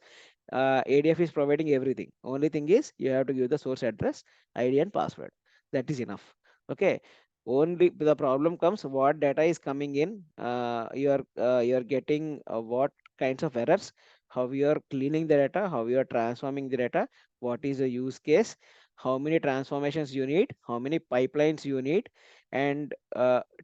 ADF is providing everything. Only thing is you have to give the source address, ID and password. That is enough. Okay. Only the problem comes what data is coming in. You are getting what kinds of errors, how you are cleaning the data, how you are transforming the data, what is the use case, how many transformations you need, how many pipelines you need, and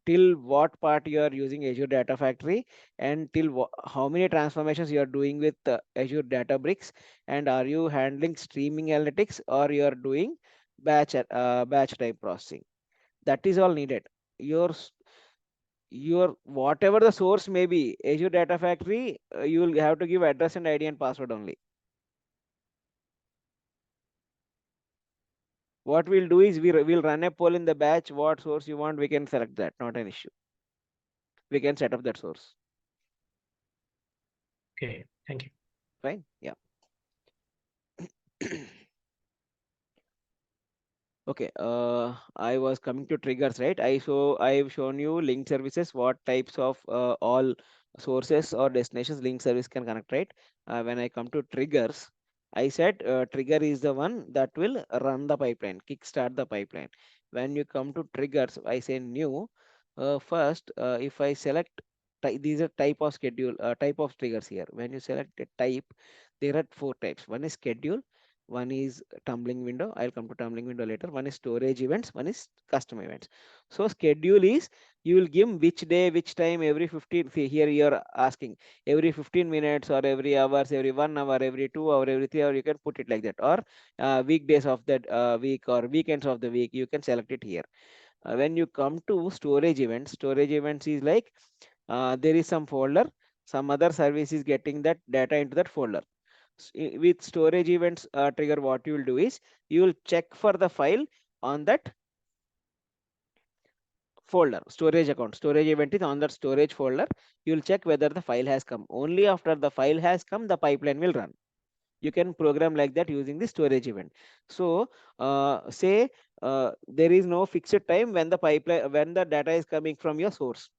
till what part you are using Azure Data Factory, and till how many transformations you are doing with Azure Databricks, and are you handling streaming analytics, or you are doing batch type processing. That is all needed. Your your whatever the source may be, Azure Data Factory, you will have to give address and ID and password only. What we'll do is we'll run a poll in the batch. What source you want, we can select that. Not an issue. We can set up that source. Okay, thank you. Fine. Yeah. Okay, I was coming to triggers, right? I've shown you link services, what types of all sources or destinations link service can connect, right? When I come to triggers, I said trigger is the one that will run the pipeline, kickstart the pipeline. When you come to triggers, I say new. First, if I select these are type of schedule, type of triggers here. When you select a type, there are four types. One is schedule, one is tumbling window. I'll come to tumbling window later. One is storage events, one is custom events. So schedule is you will give which day, which time, every 15. See, here you're asking every 15 minutes or every hours, every 1 hour, every 2 hour, every 3 hour. You can put it like that, or weekdays of that week or weekends of the week. You can select it here. When you come to storage events is like there is some folder, some other service is getting that data into that folder. With storage events trigger, what you will do is you will check for the file on that folder. Storage account, storage event is on that storage folder. You will check whether the file has come. Only after the file has come, the pipeline will run. You can program like that using the storage event. So say there is no fixed time when the pipeline, when the data is coming from your source.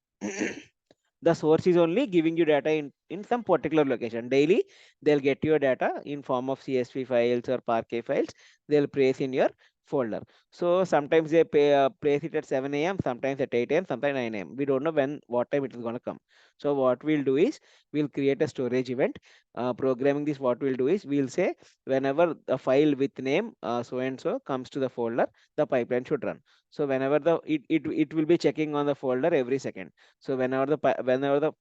The source is only giving you data in some particular location. Daily they'll get your data in form of CSV files or parquet files. They'll place in your folder. So sometimes they place it at 7 a.m, sometimes at 8 a.m, sometimes 9 a.m. We don't know when, what time it is going to come. So what we'll do is we'll create a storage event. Programming this, what we'll do is we'll say whenever the file with name so and so comes to the folder, the pipeline should run. So whenever it will be checking on the folder every second. So whenever the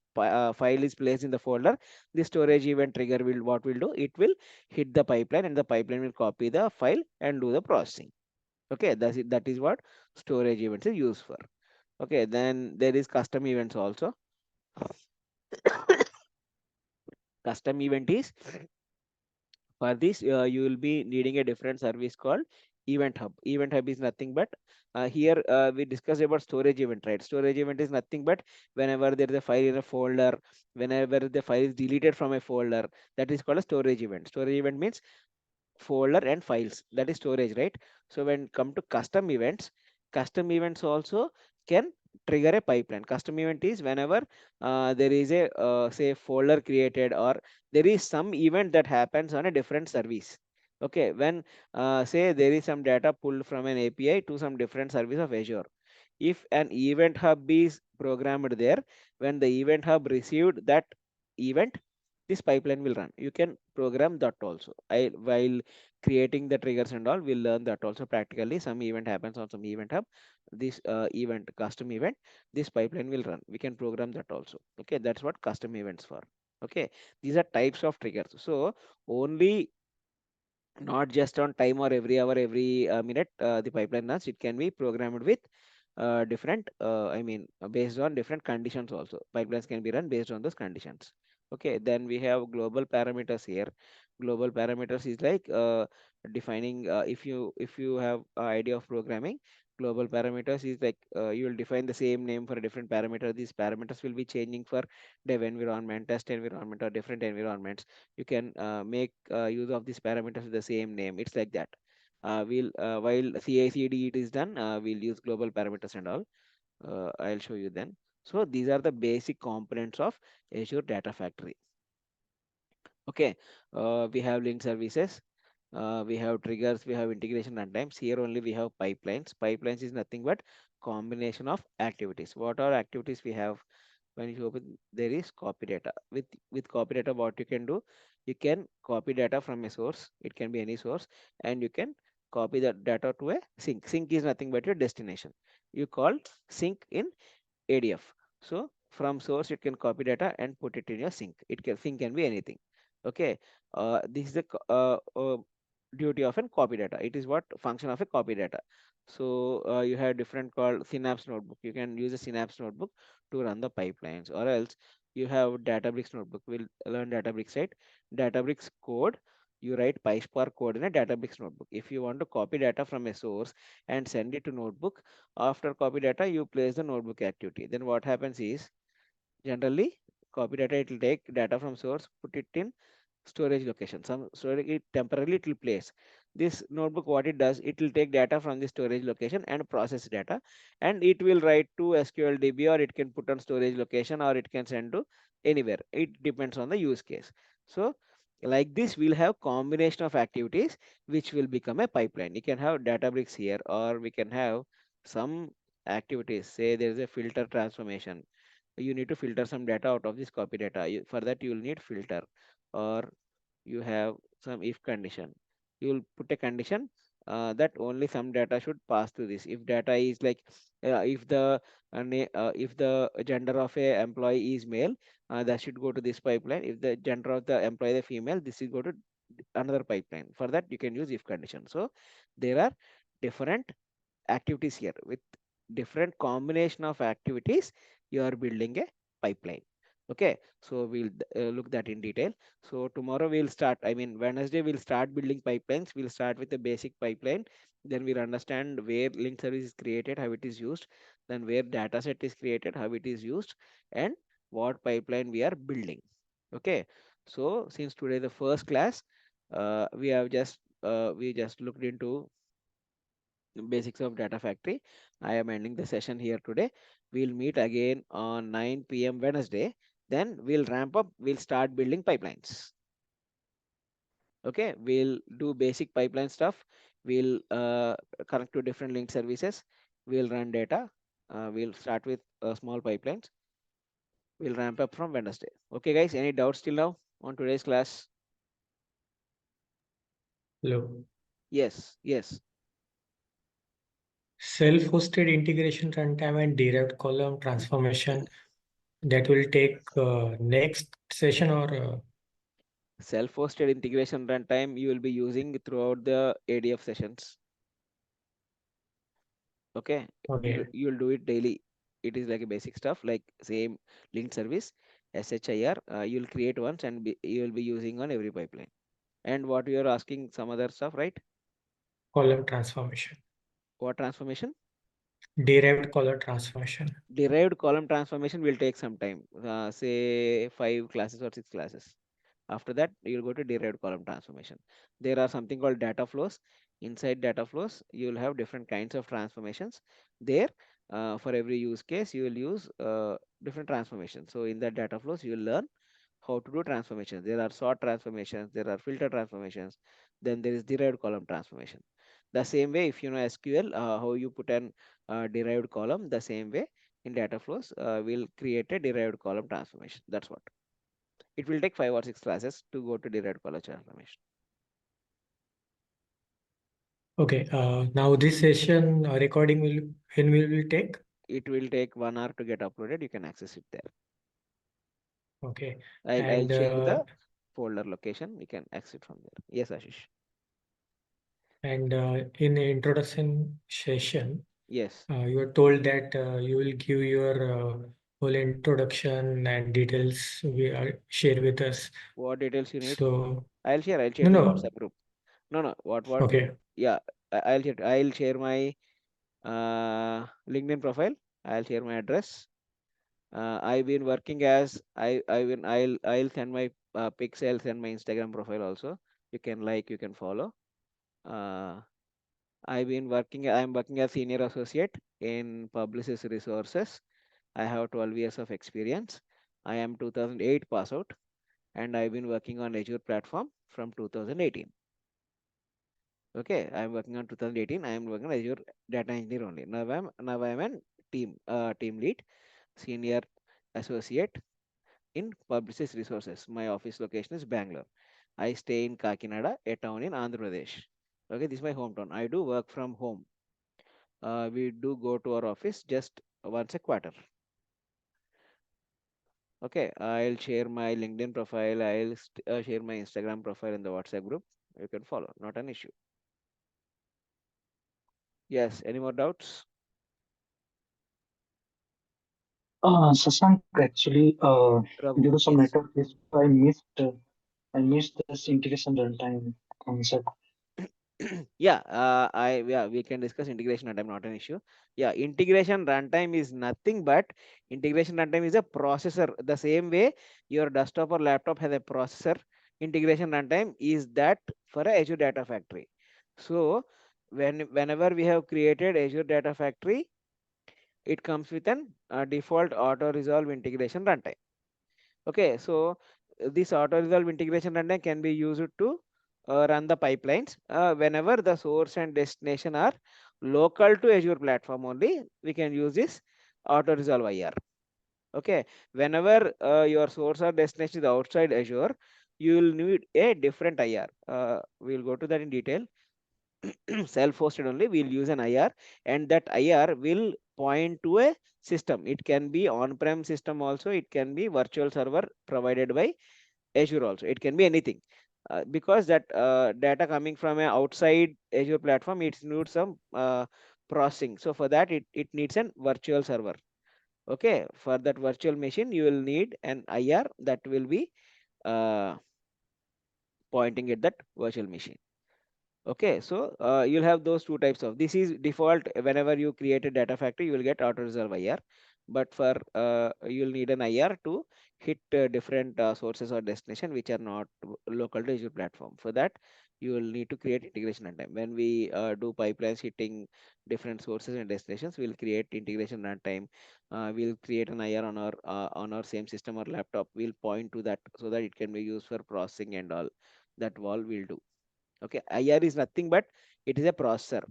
file is placed in the folder, the storage event trigger will, what will do, it will hit the pipeline, and the pipeline will copy the file and do the processing. Okay, that's it. That is what storage events is used for. Okay, then there is custom events also. Custom event is, for this you will be needing a different service called event hub. Event hub is nothing but here we discussed about storage event, right? Storage event is nothing but whenever there is a file in a folder, whenever the file is deleted from a folder, that is called a storage event. Storage event means folder and files, that is storage, right? So when come to custom events also can trigger a pipeline. Custom event is whenever there is a say folder created, or there is some event that happens on a different service. Okay, when say there is some data pulled from an API to some different service of Azure. If an event hub is programmed there, when the event hub received that event, this pipeline will run. You can program that also. I while creating the triggers and all, we'll learn that also practically. Some event happens on some event hub. This event, custom event, this pipeline will run. We can program that also. Okay, that's what custom events for. Okay, these are types of triggers. So only not just on time or every hour, every minute, the pipeline runs. It can be programmed with different, based on different conditions also. Pipelines can be run based on those conditions. Okay, then we have global parameters here. Global parameters is like defining, if you have an idea of programming, global parameters is like you will define the same name for a different parameter. These parameters will be changing for dev environment, test environment, or different environments. You can make use of these parameters with the same name. It's like that. We'll while CI/CD it is done, we'll use global parameters and all. I'll show you then. So these are the basic components of Azure Data Factory. Okay, we have link services, we have triggers, we have integration runtimes. Here only we have pipelines. Pipelines is nothing but combination of activities. What are activities we have? When you open, there is copy data. With copy data, what you can do, you can copy data from a source. It can be any source, and you can copy that data to a sink. Sink is nothing but your destination. You call sink in ADF. So from source you can copy data and put it in your sink. Sink can be anything. Okay. This is the duty of a copy data. It is what function of a copy data. So you have different called Synapse notebook. You can use a Synapse notebook to run the pipelines, or else you have Databricks notebook. We'll learn Databricks, right? Databricks code. You write PySpark code in a Databricks notebook. If you want to copy data from a source and send it to notebook, after copy data, you place the notebook activity. Then what happens is, generally, copy data, it will take data from source, put it in storage location. Some storage, it temporarily it will place. This notebook, what it does, it will take data from the storage location and process data, and it will write to SQL DB, or it can put on storage location, or it can send to anywhere. It depends on the use case. So like this, we'll have combination of activities which will become a pipeline. You can have Databricks here, or we can have some activities. Say there is a filter transformation. You need to filter some data out of this copy data. For that, you will need filter, or you have some if condition. You will put a condition that only some data should pass through this. If data is like, if the gender of a employee is male, that should go to this pipeline. If the gender of the employee is female, this will go to another pipeline. For that, you can use if condition. So there are different activities here. With different combination of activities, you are building a pipeline. Okay, so we'll look that in detail. So tomorrow we'll start, I mean Wednesday we'll start building pipelines. We'll start with the basic pipeline, then we'll understand where link service is created, how it is used, then where data set is created, how it is used, and what pipeline we are building. Okay, so since today the first class, we just looked into basics of data factory. I am ending the session here today. We'll meet again on 9 p.m. Wednesday. Then we'll ramp up, we'll start building pipelines. Okay, we'll do basic pipeline stuff. We'll connect to different link services. We'll run data. We'll start with small pipelines. We'll ramp up from Wednesday. Okay, guys, any doubts till now on today's class? Hello. Yes, yes. Self-hosted integration runtime and derived column transformation that will take next session or Self-hosted integration runtime you will be using throughout the ADF sessions. Okay, okay, you'll do it daily. It is like a basic stuff, like same linked service, shir. You'll create once, and you'll be using on every pipeline. And what you're asking, some other stuff, right? column transformation, What transformation? derived column transformation. Derived column transformation will take some time, say 5 classes or 6 classes. After that, you'll go to derived column transformation. There are something called data flows. Inside data flows, you'll have different kinds of transformations. There, for every use case, you will use different transformations. So in that data flows, you will learn how to do transformations. There are sort transformations, there are filter transformations, then there is derived column transformation. The same way, if you know SQL, how you put an derived column, the same way in data flows, we'll create a derived column transformation. That's what. It will take 5 or 6 classes to go to derived column transformation. Okay, now this session recording will when will take? It will take 1 hour to get uploaded. You can access it there. Okay, I'll and share the folder location. You can access it from there. Yes, Ashish. in the introduction session, Yes. you were told that you will give your whole introduction and details we are share with us. What details you need? So I'll share No, to the no. WhatsApp group. No, what? Okay. Yeah, I'll share my LinkedIn profile. I'll share my address. I've been working as I'll send my pics. I'll send my Instagram profile also. You can like, you can follow. Uh, I'm working as senior associate in publicist resources. I have 12 years of experience. I am 2008 pass out, and I've been working on Azure platform from 2018. Okay, I'm working on 2018. I am working on Azure data engineer only. Now I'm an team lead, senior associate in publicist resources. My office location is Bangalore. I stay in Kakinada, a town in Andhra Pradesh. Okay, this is my hometown. I do work from home. We do go to our office just once a quarter. Okay, I'll share my LinkedIn profile. I'll share my Instagram profile in the WhatsApp group. You can follow. Not an issue. Yes. Any more doubts? Sasank, actually, due Raghu, to some yes. network issue, I missed this integration runtime concept. Yeah, we can discuss integration runtime, not an issue. Yeah, integration runtime is nothing but integration runtime is a processor. The same way your desktop or laptop has a processor, integration runtime is that for a Azure Data Factory. So whenever we have created Azure Data Factory, it comes with an default auto resolve integration runtime. Okay, so this auto resolve integration runtime can be used to run the pipelines whenever the source and destination are local to Azure platform only. We can use this auto resolve IR. Okay, whenever your source or destination is outside Azure, you will need a different IR. We'll go to that in detail. Self-hosted only, we'll use an IR, and that IR will point to a system. It can be on-prem system also, it can be virtual server provided by Azure also, it can be anything. Because that data coming from a outside Azure platform, it needs some processing. So for that, it needs an virtual server. Okay, for that virtual machine, you will need an IR that will be uh, pointing at that virtual machine. Okay, so you'll have those two types of. This is default. Whenever you create a data factory, you will get auto resolve IR. But for you'll need an IR to hit different sources or destination which are not local to Azure platform. For that, you will need to create integration runtime. When we do pipelines hitting different sources and destinations, we'll create integration runtime. We'll create an IR on our same system or laptop. We'll point to that so that it can be used for processing and all. That all we'll do. Okay, IR is nothing but it is a processor.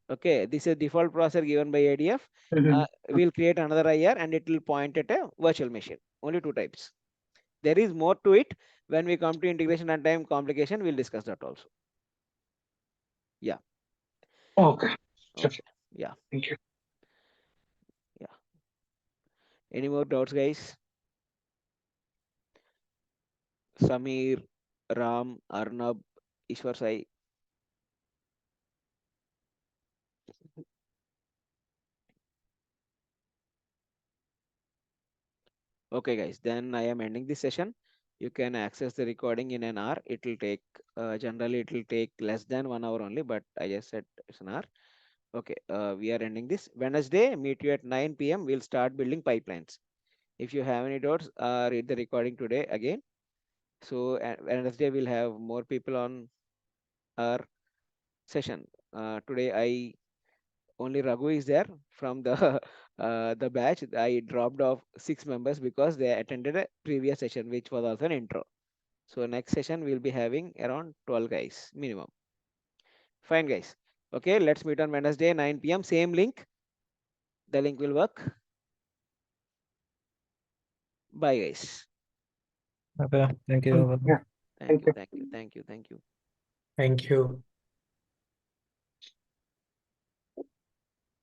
Okay, this is default processor given by ADF. Mhm. We'll create another IR and it will point at a virtual machine. Only two types. There is more to it. When we come to integration and time complication, we'll discuss that also. Yeah. Okay, sure. Okay. Yeah. Thank you. Yeah. Any more doubts, guys? Samir, Ram, Arnab, Ishwar Sai. Okay, guys. Then I am ending this session. You can access the recording in an hour. It will take generally it will take less than 1 hour only, but I just said it's an hour. Okay, we are ending this. Wednesday, meet you at 9 p.m. We'll start building pipelines. If you have any doubts, read the recording today again. So Wednesday we'll have more people on our session. Today I only Raghu is there from the the batch. I dropped off 6 members because they attended a previous session, which was also an intro. So next session we'll be having around 12 guys minimum. Fine, guys. Okay, let's meet on Wednesday 9 p.m. Same link. The link will work. Bye, guys. Okay. Thank Mm, you. yeah, Thank thank you. you. Thank you. Thank you. Thank you. Thank you.